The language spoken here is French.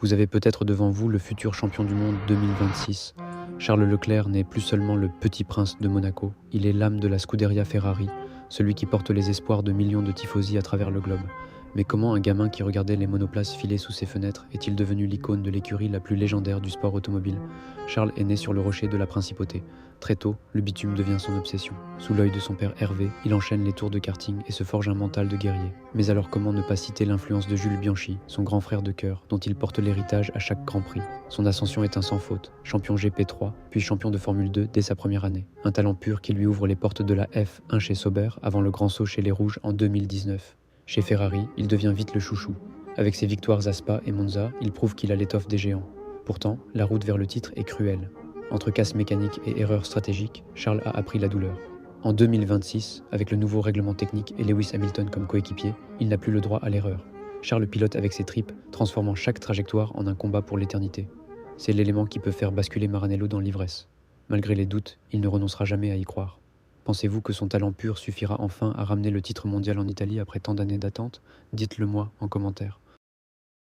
Vous avez peut-être devant vous le futur champion du monde 2026. Charles Leclerc n'est plus seulement le petit prince de Monaco, il est l'âme de la Scuderia Ferrari, celui qui porte les espoirs de millions de tifosi à travers le globe. Mais comment un gamin qui regardait les monoplaces filer sous ses fenêtres est-il devenu l'icône de l'écurie la plus légendaire du sport automobile? Charles est né sur le rocher de la Principauté. Très tôt, le bitume devient son obsession. Sous l'œil de son père Hervé, il enchaîne les tours de karting et se forge un mental de guerrier. Mais alors comment ne pas citer l'influence de Jules Bianchi, son grand frère de cœur, dont il porte l'héritage à chaque Grand Prix? Son ascension est un sans faute, champion GP3, puis champion de Formule 2 dès sa première année. Un talent pur qui lui ouvre les portes de la F1 chez Sauber avant le grand saut chez les Rouges en 2019. Chez Ferrari, il devient vite le chouchou. Avec ses victoires à Spa et Monza, il prouve qu'il a l'étoffe des géants. Pourtant, la route vers le titre est cruelle. Entre casse mécanique et erreurs stratégiques, Charles a appris la douleur. En 2026, avec le nouveau règlement technique et Lewis Hamilton comme coéquipier, il n'a plus le droit à l'erreur. Charles pilote avec ses tripes, transformant chaque trajectoire en un combat pour l'éternité. C'est l'élément qui peut faire basculer Maranello dans l'ivresse. Malgré les doutes, il ne renoncera jamais à y croire. Pensez-vous que son talent pur suffira enfin à ramener le titre mondial en Italie après tant d'années d'attente? Dites-le moi en commentaire.